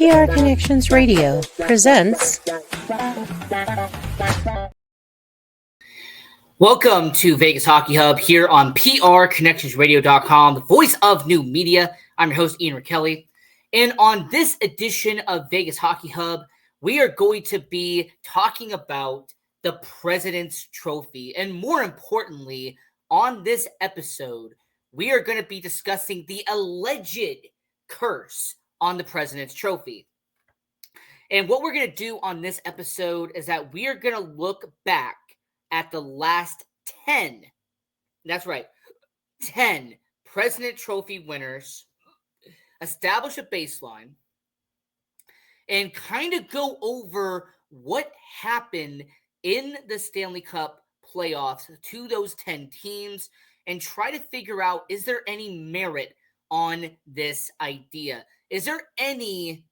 PR Connections Radio presents. Welcome to Vegas Hockey Hub here on PRConnectionsRadio.com, the voice of new media. I'm your host, Ian Rachiele. And on this edition of Vegas Hockey Hub, we are going to be talking about the President's Trophy. And more importantly, on this episode, we are going to be discussing the alleged curse on the President's Trophy. And what we're going to do on this episode is that we are going to look back at the last 10, that's right, 10 President Trophy winners, establish a baseline, and kind of go over what happened in the Stanley Cup playoffs to those 10 teams and try to figure out, is there any merit on this idea? Is there any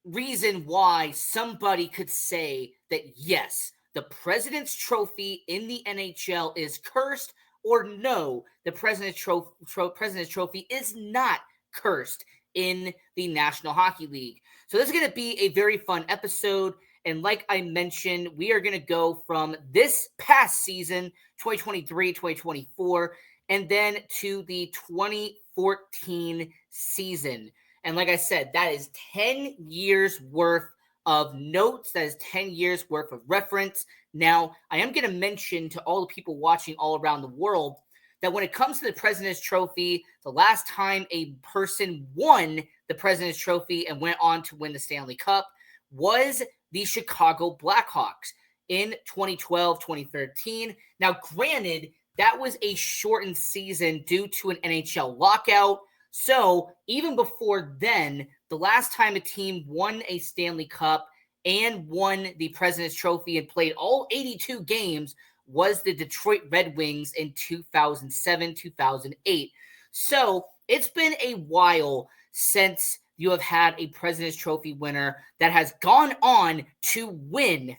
reason why somebody could say that, yes, the President's Trophy in the NHL is cursed, or no, the President's Trophy is not cursed in the National Hockey League? So this is going to be a very fun episode. And like I mentioned, we are going to go from this past season, 2023-2024, and then to the 2014 season. And like I said, that is 10 years worth of notes. That is 10 years worth of reference. Now, I am going to mention to all the people watching all around the world that when it comes to the President's Trophy, the last time a person won the President's Trophy and went on to win the Stanley Cup was the Chicago Blackhawks in 2012-2013. Now, granted, that was a shortened season due to an NHL lockout. So even before then, the last time a team won a Stanley Cup and won the President's Trophy and played all 82 games was the Detroit Red Wings in 2007-2008. So it's been a while since you have had a President's Trophy winner that has gone on to win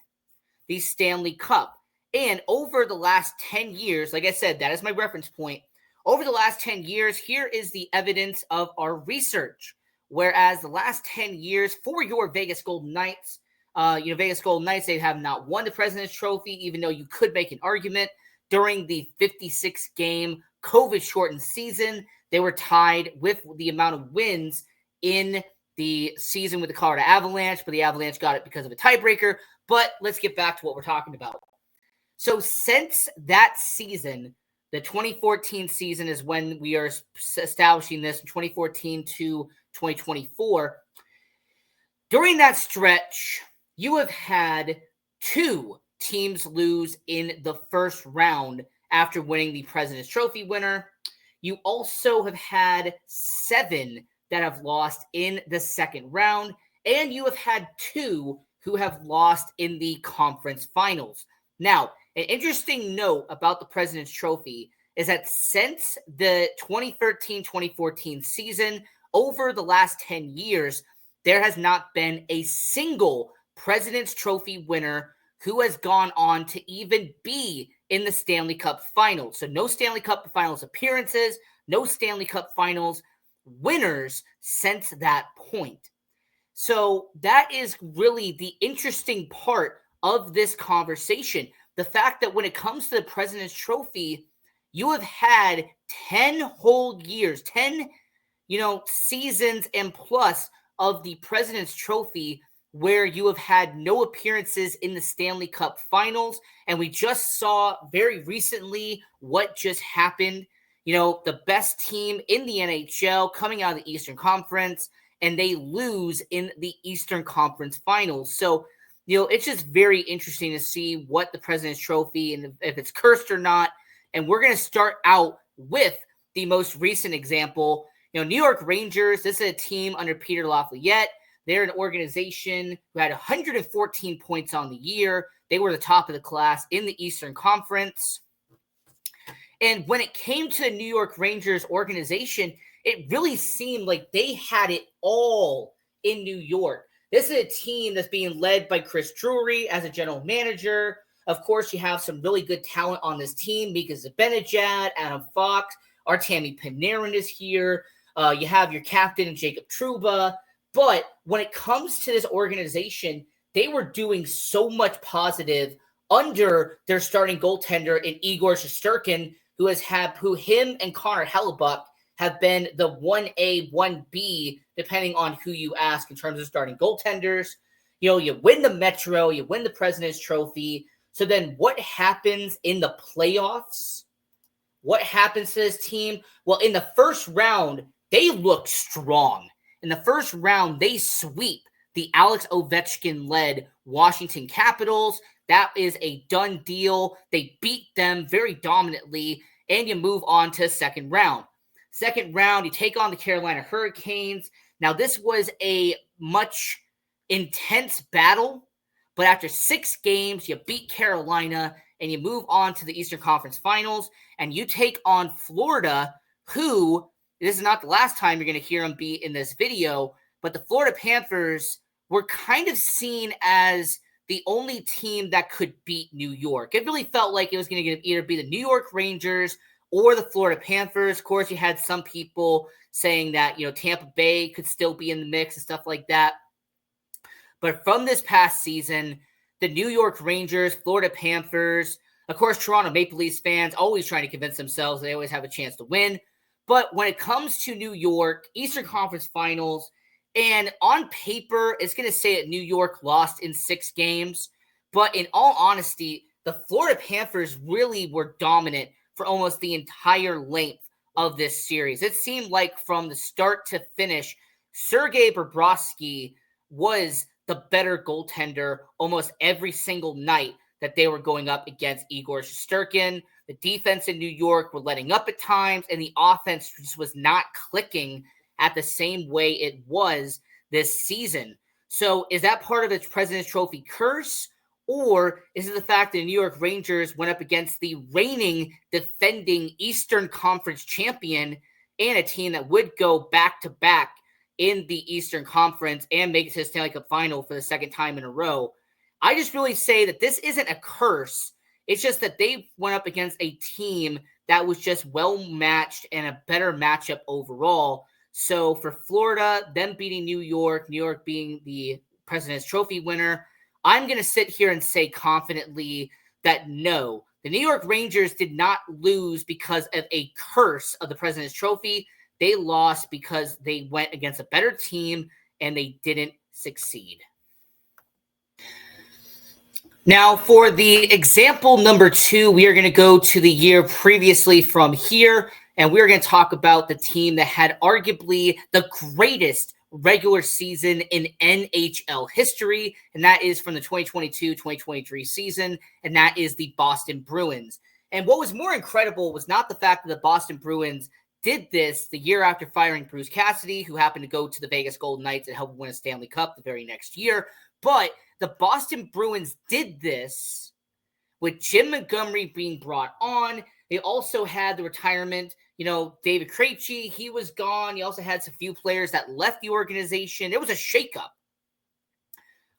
the Stanley Cup. And over the last 10 years, like I said, that is my reference point. Over the last 10 years, here is the evidence of our research. Whereas the last 10 years for your Vegas Golden Knights, Vegas Golden Knights, they have not won the President's Trophy, even though you could make an argument. During the 56-game COVID-shortened season, they were tied with the amount of wins in the season with the Colorado Avalanche, but the Avalanche got it because of a tiebreaker. But let's get back to what we're talking about. So since that season, the 2014 season is when we are establishing this, 2014 to 2024. During that stretch, you have had 2 teams lose in the first round after winning the President's Trophy winner. You also have had 7 that have lost in the second round, and you have had 2 who have lost in the conference finals. Now, an interesting note about the President's Trophy is that since the 2013-2014 season, over the last 10 years, there has not been a single President's Trophy winner who has gone on to even be in the Stanley Cup Finals. So no Stanley Cup Finals appearances, no Stanley Cup Finals winners since that point. So that is really the interesting part of this conversation. The fact that when it comes to the President's Trophy, you have had 10 whole years, 10, seasons and plus of the President's Trophy where you have had no appearances in the Stanley Cup Finals. And we just saw very recently what just happened. The best team in the NHL coming out of the Eastern Conference, and they lose in the Eastern Conference Finals. So, it's just very interesting to see what the President's Trophy and if it's cursed or not. And we're going to start out with the most recent example. New York Rangers, this is a team under Peter Lafayette. They're an organization who had 114 points on the year. They were the top of the class in the Eastern Conference. And when it came to the New York Rangers organization, it really seemed like they had it all in New York. This is a team that's being led by Chris Drury as a general manager. Of course, you have some really good talent on this team because of Zibanejad, Adam Fox, Artemi Panarin is here. You have your captain, Jacob Trouba. But when it comes to this organization, they were doing so much positive under their starting goaltender in Igor Shesterkin, who him and Connor Hellebuck have been the 1A, 1B, depending on who you ask in terms of starting goaltenders. You win the Metro, you win the President's Trophy. So then what happens in the playoffs? What happens to this team? Well, in the first round, they look strong. In the first round, they sweep the Alex Ovechkin-led Washington Capitals. That is a done deal. They beat them very dominantly, and you move on to second round. Second round, you take on the Carolina Hurricanes. Now, this was a much intense battle, but after 6 games, you beat Carolina, and you move on to the Eastern Conference Finals, and you take on Florida, who, this is not the last time you're going to hear them be in this video, but the Florida Panthers were kind of seen as the only team that could beat New York. It really felt like it was going to either be the New York Rangers or the Florida Panthers. Of course, you had some people saying that, Tampa Bay could still be in the mix and stuff like that. But from this past season, the New York Rangers, Florida Panthers, of course, Toronto Maple Leafs fans always trying to convince themselves they always have a chance to win. But when it comes to New York, Eastern Conference Finals, and on paper, it's going to say that New York lost in 6 games. But in all honesty, the Florida Panthers really were dominant for almost the entire length of this series. It seemed like from the start to finish, Sergei Bobrovsky was the better goaltender almost every single night that they were going up against Igor Shesterkin. The defense in New York were letting up at times, and the offense just was not clicking at the same way it was this season. So is that part of its President's Trophy curse? Or is it the fact that the New York Rangers went up against the reigning, defending Eastern Conference champion and a team that would go back-to-back in the Eastern Conference and make it to the Stanley Cup Final for the second time in a row? I just really say that this isn't a curse. It's just that they went up against a team that was just well-matched and a better matchup overall. So for Florida, them beating New York being the President's Trophy winner, I'm going to sit here and say confidently that no, the New York Rangers did not lose because of a curse of the President's Trophy. They lost because they went against a better team and they didn't succeed. Now, for the example number 2, we are going to go to the year previously from here, and we're going to talk about the team that had arguably the greatest regular season in NHL history, and that is from the 2022-2023 season, and that is the Boston Bruins. And what was more incredible was not the fact that the Boston Bruins did this the year after firing Bruce Cassidy, who happened to go to the Vegas Golden Knights and help win a Stanley Cup the very next year, but the Boston Bruins did this with Jim Montgomery being brought on. They also had the retirement, David Krejci, he was gone. You also had some few players that left the organization. It was a shakeup.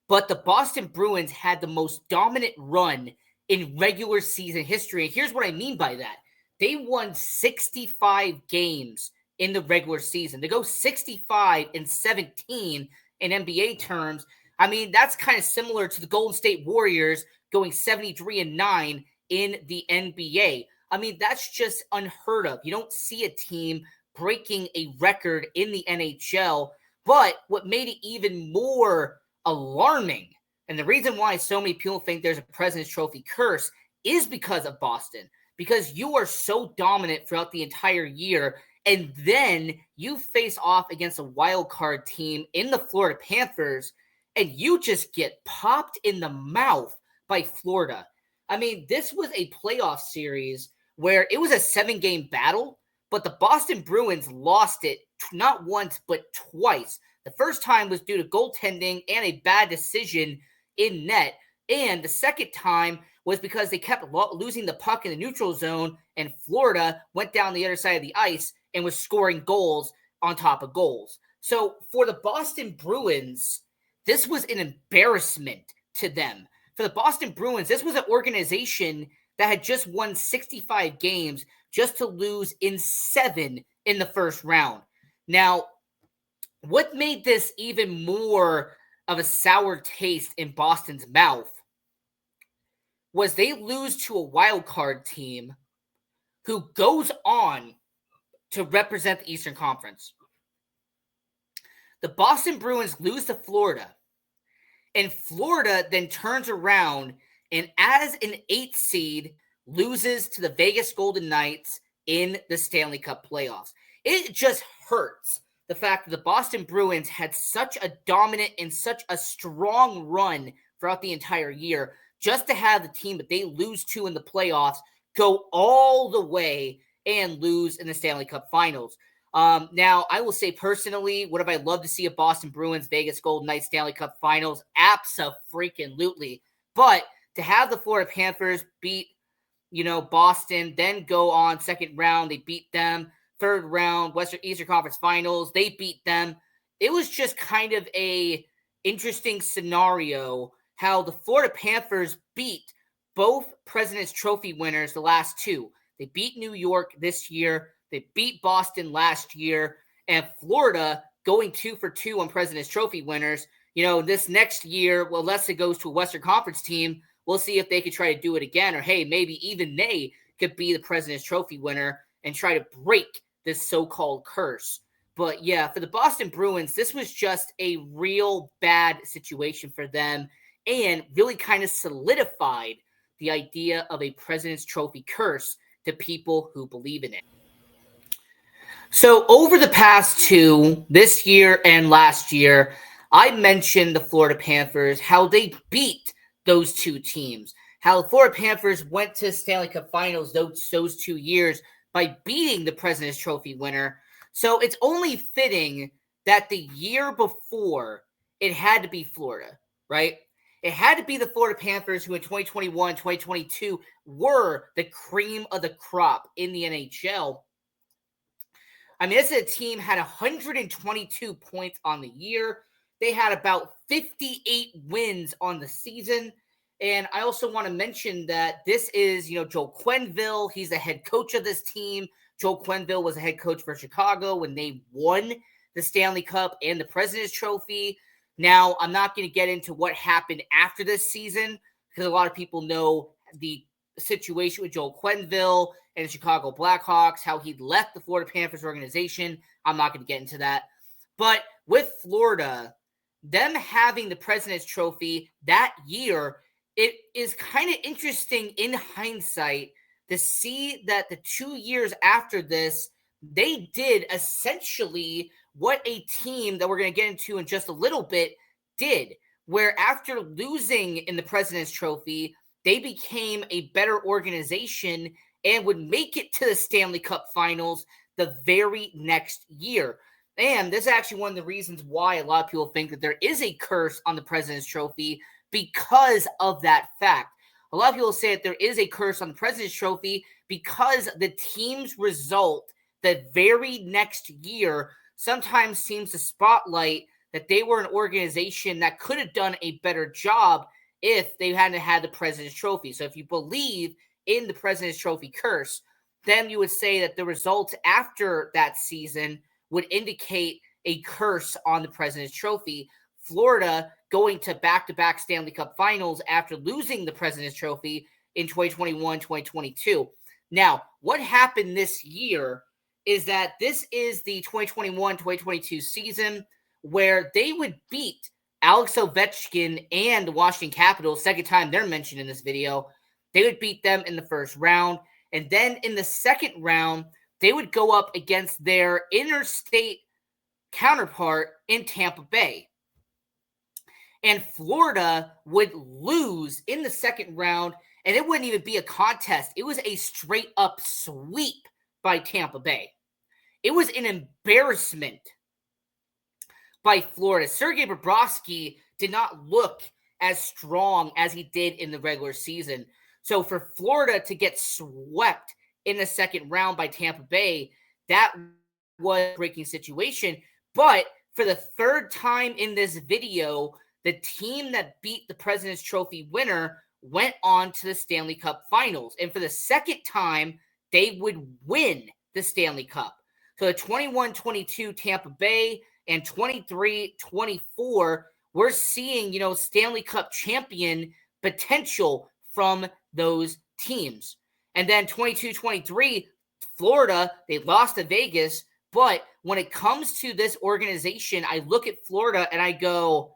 But the Boston Bruins had the most dominant run in regular season history. And here's what I mean by that. They won 65 games in the regular season. They go 65-17 in NBA terms. I mean, that's kind of similar to the Golden State Warriors going 73-9 in the NBA. I mean, that's just unheard of. You don't see a team breaking a record in the NHL. But what made it even more alarming, and the reason why so many people think there's a President's Trophy curse, is because of Boston. Because you are so dominant throughout the entire year, and then you face off against a wild card team in the Florida Panthers, and you just get popped in the mouth by Florida. I mean, this was a playoff series where it was a 7-game battle, but the Boston Bruins lost it not once, but twice. The first time was due to goaltending and a bad decision in net. And the second time was because they kept losing the puck in the neutral zone, and Florida went down the other side of the ice and was scoring goals on top of goals. So for the Boston Bruins, this was an embarrassment to them. For the Boston Bruins, this was an organization that had just won 65 games just to lose in 7 in the first round. Now, what made this even more of a sour taste in Boston's mouth was they lose to a wild card team who goes on to represent the Eastern Conference. The Boston Bruins lose to Florida, and Florida then turns around and, as an 8th seed, loses to the Vegas Golden Knights in the Stanley Cup playoffs. It just hurts the fact that the Boston Bruins had such a dominant and such a strong run throughout the entire year, just to have the team that they lose to in the playoffs go all the way and lose in the Stanley Cup Finals. Now, I will say personally, would have I loved to see a Boston Bruins Vegas Golden Knights Stanley Cup Finals? Abso-freaking-lutely. But to have the Florida Panthers beat, Boston, then go on second round, they beat them. Third round, Eastern Conference Finals, they beat them. It was just kind of a interesting scenario how the Florida Panthers beat both President's Trophy winners the last two. They beat New York this year. They beat Boston last year. And Florida going 2 for 2 on President's Trophy winners. This next year, well, unless it goes to a Western Conference team, we'll see if they could try to do it again. Or, hey, maybe even they could be the President's Trophy winner and try to break this so-called curse. But, yeah, for the Boston Bruins, this was just a real bad situation for them and really kind of solidified the idea of a President's Trophy curse to people who believe in it. So over the past two, this year and last year, I mentioned the Florida Panthers, how they beat those two teams, how the Florida Panthers went to Stanley Cup Finals those 2 years by beating the President's Trophy winner. So it's only fitting that the year before it had to be Florida, right? It had to be the Florida Panthers, who in 2021, 2022 were the cream of the crop in the NHL. I mean, this is a team had 122 points on the year. They had about 58 wins on the season. And I also want to mention that this is, Joel Quenneville. He's the head coach of this team. Joel Quenneville was a head coach for Chicago when they won the Stanley Cup and the President's Trophy. Now, I'm not going to get into what happened after this season because a lot of people know the situation with Joel Quenneville and the Chicago Blackhawks, how he left the Florida Panthers organization. I'm not going to get into that. But with Florida, them having the President's Trophy that year, it is kind of interesting in hindsight to see that the 2 years after this, they did essentially what a team that we're going to get into in just a little bit did, where after losing in the President's Trophy, they became a better organization and would make it to the Stanley Cup Finals the very next year. And this is actually one of the reasons why a lot of people think that there is a curse on the President's Trophy because of that fact. A lot of people say that there is a curse on the President's Trophy because the team's result the very next year sometimes seems to spotlight that they were an organization that could have done a better job if they hadn't had the President's Trophy. So if you believe in the President's Trophy curse, then you would say that the results after that season would indicate a curse on the President's Trophy. Florida going to back-to-back Stanley Cup Finals after losing the President's Trophy in 2021, 2022. Now, what happened this year is that this is the 2021-2022 season where they would beat Alex Ovechkin and the Washington Capitals, second time they're mentioned in this video. They would beat them in the first round. And then in the second round, they would go up against their interstate counterpart in Tampa Bay. And Florida would lose in the second round, and it wouldn't even be a contest. It was a straight-up sweep by Tampa Bay. It was an embarrassment by Florida. Sergei Bobrovsky did not look as strong as he did in the regular season. So for Florida to get swept in the second round by Tampa Bay, that was a breaking situation. But for the third time in this video, the team that beat the President's Trophy winner went on to the Stanley Cup Finals. And for the second time, they would win the Stanley Cup. So the 21-22 Tampa Bay and 23-24, we're seeing, Stanley Cup champion potential from those teams. And then 22-23, Florida, they lost to Vegas. But when it comes to this organization, I look at Florida and I go,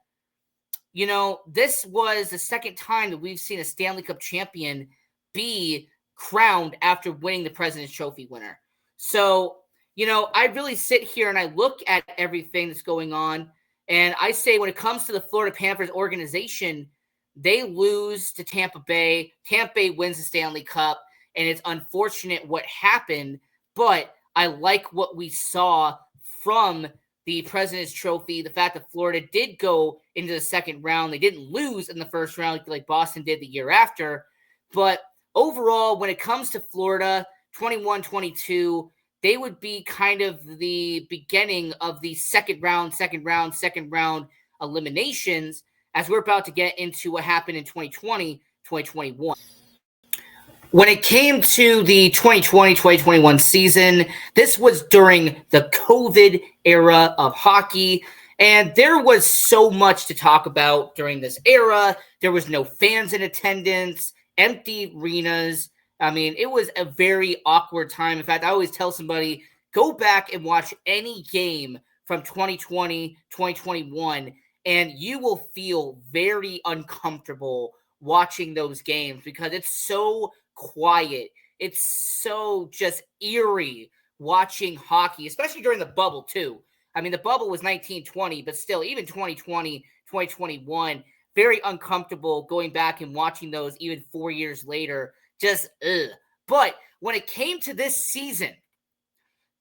this was the second time that we've seen a Stanley Cup champion be crowned after winning the President's Trophy winner. So, I really sit here and I look at everything that's going on, and I say when it comes to the Florida Panthers organization, they lose to Tampa Bay. Tampa Bay wins the Stanley Cup, and it's unfortunate what happened, but I like what we saw from the President's Trophy, the fact that Florida did go into the second round. They didn't lose in the first round like Boston did the year after. But overall, when it comes to Florida, 21-22, they would be kind of the beginning of the second round eliminations, as we're about to get into what happened in 2020, 2021. When it came to the 2020-2021 season, this was during the COVID era of hockey, and there was so much to talk about during this era. There was no fans in attendance, empty arenas. I mean, it was a very awkward time. In fact, I always tell somebody, go back and watch any game from 2020, 2021, and you will feel very uncomfortable watching those games because it's so quiet. It's so just eerie watching hockey, especially during the bubble too. I mean, the bubble was 1920, but still, even 2020, 2021, very uncomfortable going back and watching those even 4 years later. Just, ugh. But when it came to this season,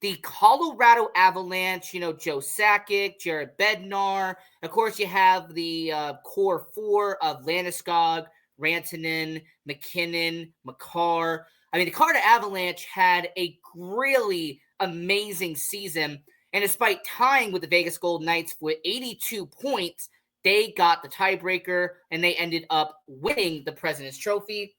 the Colorado Avalanche, Joe Sakic, Jared Bednar. Of course, you have the core four of Landeskog, Rantanen, McKinnon, Makar. I mean, the Colorado Avalanche had a really amazing season. And despite tying with the Vegas Golden Knights with 82 points, they got the tiebreaker and they ended up winning the President's Trophy.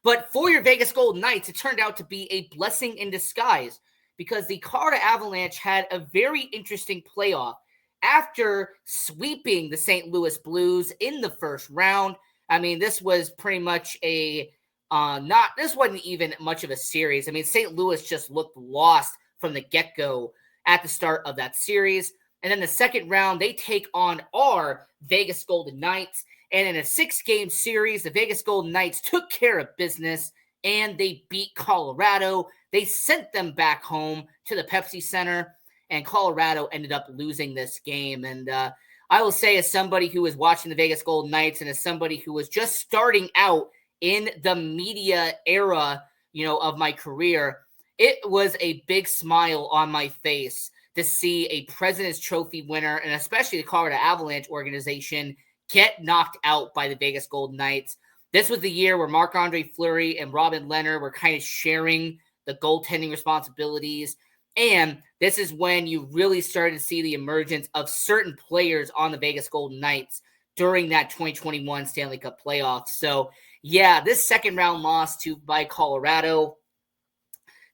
But for your Vegas Golden Knights, it turned out to be a blessing in disguise because the Colorado Avalanche had a very interesting playoff. After sweeping the St. Louis Blues in the first round, I mean, this was pretty much this wasn't even much of a series. I mean, St. Louis just looked lost from the get-go at the start of that series. And then the second round, they take on our Vegas Golden Knights. And in a 6-game series, the Vegas Golden Knights took care of business and they beat Colorado. They sent them back home to the Pepsi Center, and Colorado ended up losing this game. And I will say, as somebody who was watching the Vegas Golden Knights and as somebody who was just starting out in the media era, of my career, it was a big smile on my face to see a President's Trophy winner, and especially the Colorado Avalanche organization, get knocked out by the Vegas Golden Knights. This was the year where Marc-Andre Fleury and Robin Lehner were kind of sharing the goaltending responsibilities. And this is when you really started to see the emergence of certain players on the Vegas Golden Knights during that 2021 Stanley Cup playoffs. So, yeah, this second round loss by Colorado,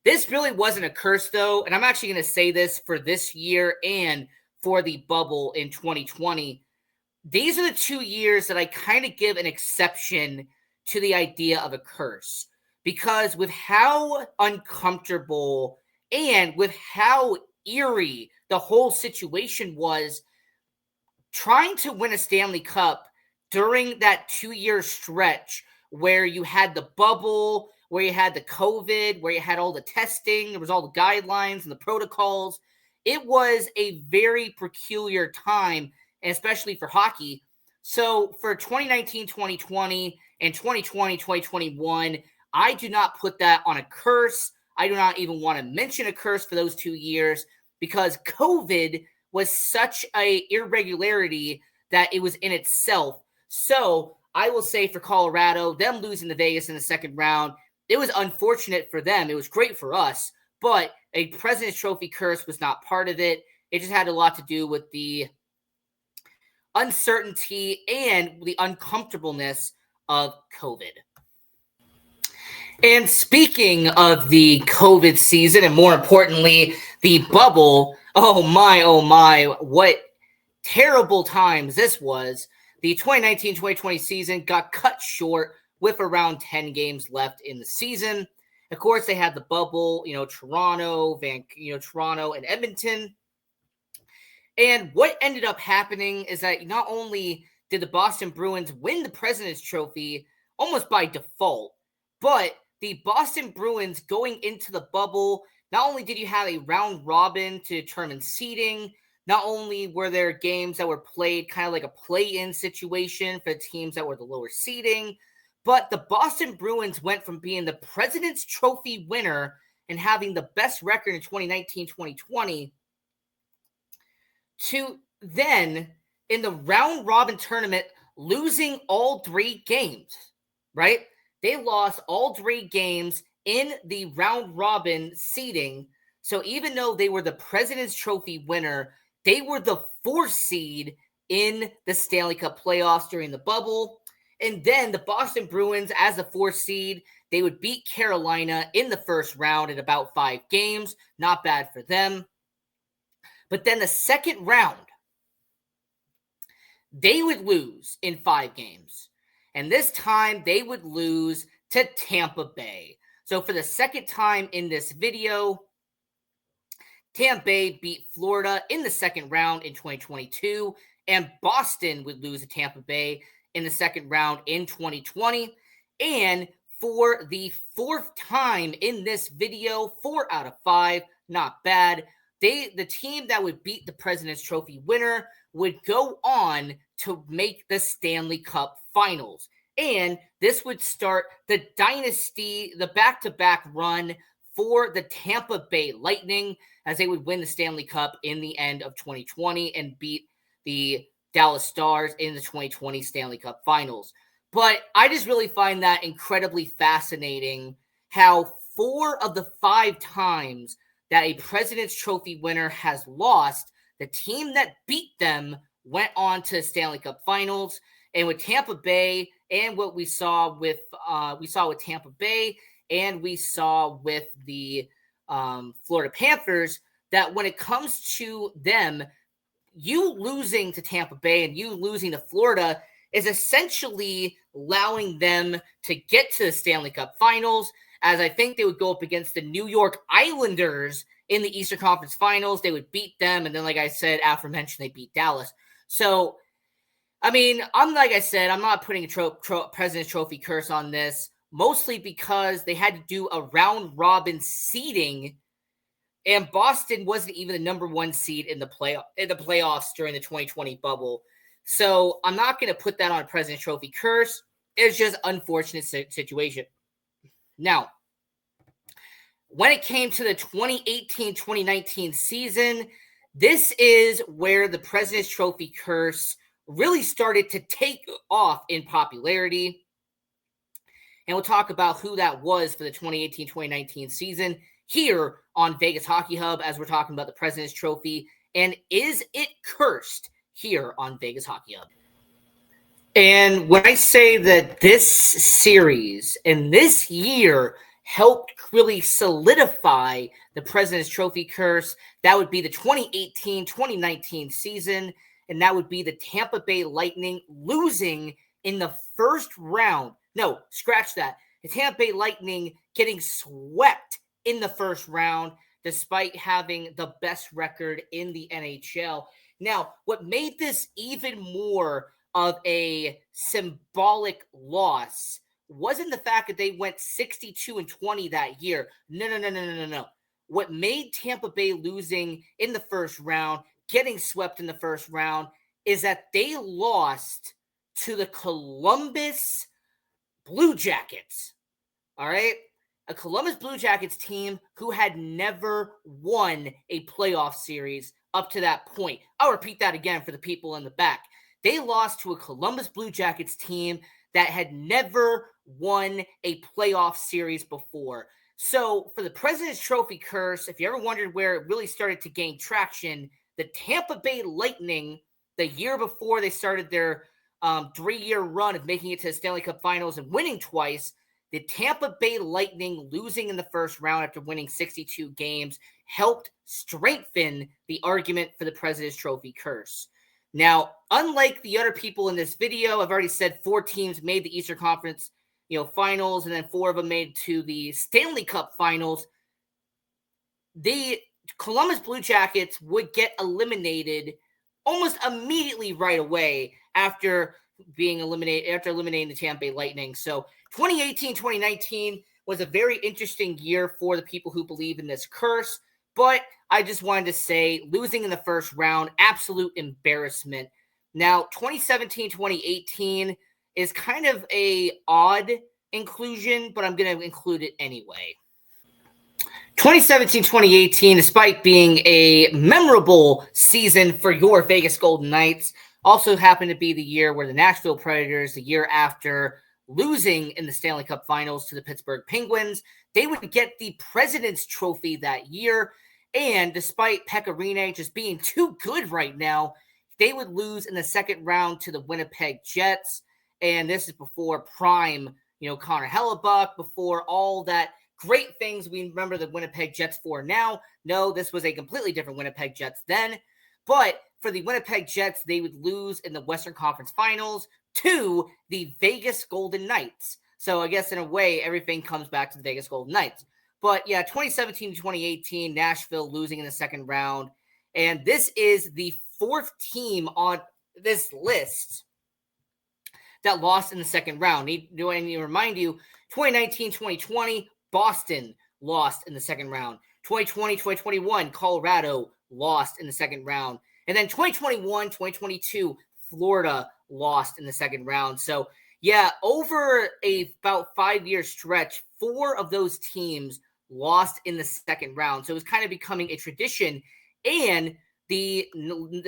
this really wasn't a curse, though. And I'm actually going to say this for this year and for the bubble in 2020. These are the 2 years that I kind of give an exception to the idea of a curse, because with how uncomfortable and with how eerie the whole situation was, trying to win a Stanley Cup during that 2-year stretch where you had the bubble, where you had the COVID, where you had all the testing, there was all the guidelines and the protocols. It was a very peculiar time, and especially for hockey. So for 2019, 2020, and 2020, 2021, I do not put that on a curse. I do not even want to mention a curse for those 2 years because COVID was such a irregularity that it was in itself. So I will say for Colorado, them losing to Vegas in the second round, it was unfortunate for them. It was great for us, but a President's Trophy curse was not part of it. It just had a lot to do with the uncertainty and the uncomfortableness of COVID. And speaking of the COVID season, and more importantly, the bubble, Oh my, what terrible times this was. The 2019-2020 season got cut short with around 10 games left in the season. Of course, they had the bubble, Toronto, Toronto and Edmonton. And what ended up happening is that not only did the Boston Bruins win the President's Trophy almost by default, but the Boston Bruins going into the bubble, not only did you have a round robin to determine seeding, not only were there games that were played kind of like a play-in situation for the teams that were the lower seeding, but the Boston Bruins went from being the President's Trophy winner and having the best record in 2019-2020 to then in the round robin tournament losing all 3 games, right? They lost all 3 games in the round robin seeding. So even though they were the President's Trophy winner, they were the 4th seed in the Stanley Cup playoffs during the bubble. And then the Boston Bruins, as the 4th seed, they would beat Carolina in the first round in about 5 games. Not bad for them. But then the second round, they would lose in 5 games. And this time, they would lose to Tampa Bay. So for the second time in this video, Tampa Bay beat Florida in the second round in 2022, and Boston would lose to Tampa Bay in the second round in 2020. And for the 4th time in this video, 4 out of 5, not bad. The team that would beat the President's Trophy winner would go on to make the Stanley Cup Finals. And this would start the dynasty, the back-to-back run for the Tampa Bay Lightning, as they would win the Stanley Cup in the end of 2020 and beat the Dallas Stars in the 2020 Stanley Cup Finals. But I just really find that incredibly fascinating how 4 of the 5 times that a President's Trophy winner has lost, the team that beat them went on to the Stanley Cup Finals. And with Tampa Bay and what we saw with Tampa Bay and we saw with the Florida Panthers, that when it comes to them, you losing to Tampa Bay and you losing to Florida is essentially allowing them to get to the Stanley Cup Finals, as I think they would go up against the New York Islanders in the Eastern Conference Finals. They would beat them, and then, like I said, aforementioned, they beat Dallas. So, I mean, I'm not putting a President's Trophy curse on this, mostly because they had to do a round-robin seeding, and Boston wasn't even the number 1 seed in the playoffs during the 2020 bubble. So I'm not going to put that on a President's Trophy curse. It's just an unfortunate situation. Now, when it came to the 2018-2019 season, this is where the President's Trophy curse really started to take off in popularity. And we'll talk about who that was for the 2018-2019 season here on Vegas Hockey Hub, as we're talking about the President's Trophy. And is it cursed here on Vegas Hockey Hub? And when I say that this series and this year helped really solidify the President's Trophy curse, that would be the 2018-2019 season, and that would be the Tampa Bay Lightning losing in the first round. No, scratch that. The Tampa Bay Lightning getting swept in the first round despite having the best record in the NHL. Now, what made this even more of a symbolic loss wasn't the fact that they went 62-20 that year. No. What made Tampa Bay losing in the first round, getting swept in the first round, is that they lost to the Columbus Blue Jackets. All right? A Columbus Blue Jackets team who had never won a playoff series up to that point. I'll repeat that again for the people in the back. They lost to a Columbus Blue Jackets team that had never won a playoff series before. So for the President's Trophy curse, if you ever wondered where it really started to gain traction, the Tampa Bay Lightning, the year before they started their 3-year run of making it to the Stanley Cup Finals and winning twice, the Tampa Bay Lightning losing in the first round after winning 62 games helped strengthen the argument for the President's Trophy curse. Now, unlike the other people in this video, I've already said 4 teams made the Eastern Conference, finals, and then 4 of them made to the Stanley Cup finals. The Columbus Blue Jackets would get eliminated almost immediately right away after eliminating the Tampa Bay Lightning. So 2018-2019 was a very interesting year for the people who believe in this curse. But I just wanted to say, losing in the first round, absolute embarrassment. Now, 2017-2018 is kind of a odd inclusion, but I'm going to include it anyway. 2017-2018, despite being a memorable season for your Vegas Golden Knights, also happened to be the year where the Nashville Predators, the year after losing in the Stanley Cup Finals to the Pittsburgh Penguins, they would get the President's Trophy that year. And despite Pekka Rinne just being too good right now, they would lose in the second round to the Winnipeg Jets. And this is before prime, Connor Hellebuck, before all that great things we remember the Winnipeg Jets for now. No, this was a completely different Winnipeg Jets then. But for the Winnipeg Jets, they would lose in the Western Conference Finals to the Vegas Golden Knights. So I guess in a way, everything comes back to the Vegas Golden Knights. But yeah, 2017-2018, Nashville losing in the second round. And this is the 4th team on this list that lost in the second round. I need to remind you, 2019-2020, Boston lost in the second round. 2020-2021, Colorado lost in the second round. And then 2021-2022, Florida lost in the second round. So yeah, over about 5-year stretch, 4 of those teams lost in the second round. So it was kind of becoming a tradition. And the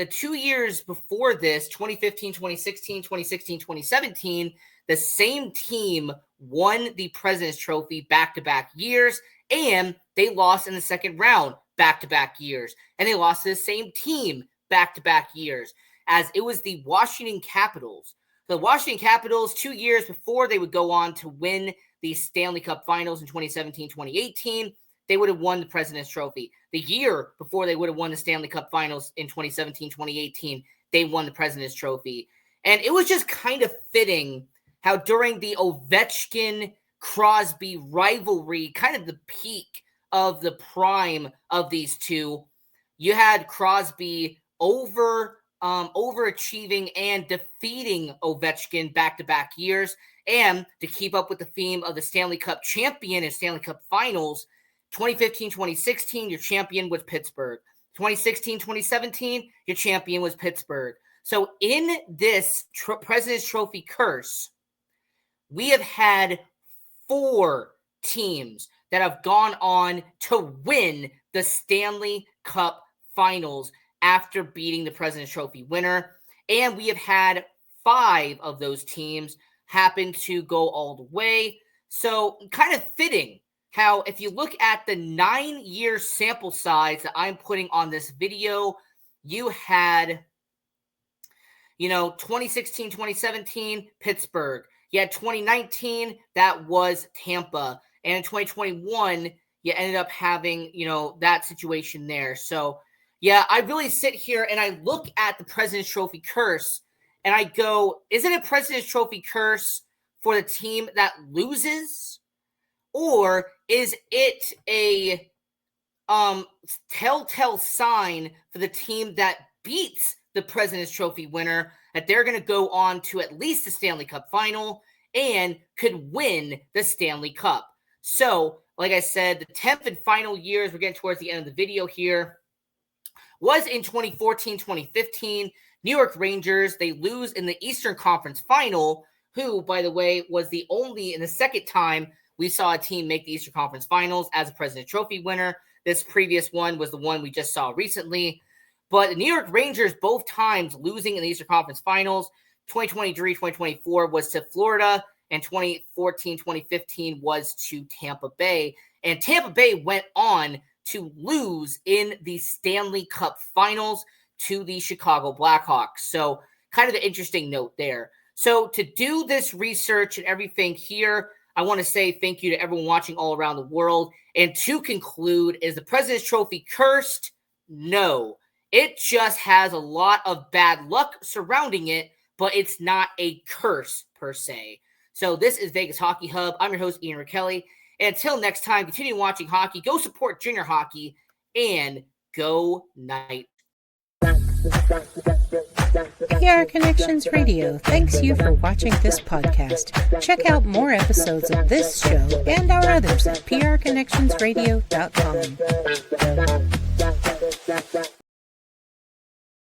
2 years before this, 2015, 2016, 2016, 2017, the same team won the President's Trophy back-to-back years, and they lost in the second round back-to-back years. And they lost to the same team back-to-back years, as it was the Washington Capitals. The Washington Capitals, 2 years before they would go on to win the Stanley Cup Finals in 2017-2018, they would have won the President's Trophy. The year before they would have won the Stanley Cup Finals in 2017-2018, they won the President's Trophy. And it was just kind of fitting how during the Ovechkin-Crosby rivalry, kind of the peak of the prime of these two, you had Crosby overachieving and defeating Ovechkin back-to-back years. And to keep up with the theme of the Stanley Cup champion and Stanley Cup Finals, 2015-2016, your champion was Pittsburgh. 2016-2017, your champion was Pittsburgh. So in this President's Trophy curse, we have had 4 teams that have gone on to win the Stanley Cup Finals after beating the President's Trophy winner. And we have had 5 of those teams happen to go all the way. So kind of fitting how if you look at the 9-year sample size that I'm putting on this video, you had, 2016, 2017, Pittsburgh. You had 2019, that was Tampa. And in 2021, you ended up having, that situation there. So, yeah, I really sit here and I look at the President's Trophy curse and I go, is it a President's Trophy curse for the team that loses? Or is it a telltale sign for the team that beats the President's Trophy winner that they're going to go on to at least the Stanley Cup final and could win the Stanley Cup? So, like I said, the 10th and final years, we're getting towards the end of the video here, was in 2014-2015. New York Rangers, they lose in the Eastern Conference Final, who, by the way, was the only, in the second time, we saw a team make the Eastern Conference Finals as a President's Trophy winner. This previous one was the one we just saw recently. But the New York Rangers, both times losing in the Eastern Conference Finals, 2023-2024 was to Florida, and 2014-2015 was to Tampa Bay. And Tampa Bay went on to lose in the Stanley Cup Finals to the Chicago Blackhawks. So kind of an interesting note there. So to do this research and everything here, I want to say thank you to everyone watching all around the world. And to conclude, is the President's Trophy cursed? No. It just has a lot of bad luck surrounding it, but it's not a curse per se. So this is Vegas Hockey Hub. I'm your host, Ian Rachiele. And until next time, continue watching hockey. Go support junior hockey. And go Knights. PR Connections Radio thanks you for watching this podcast. Check out more episodes of this show and our others at prconnectionsradio.com.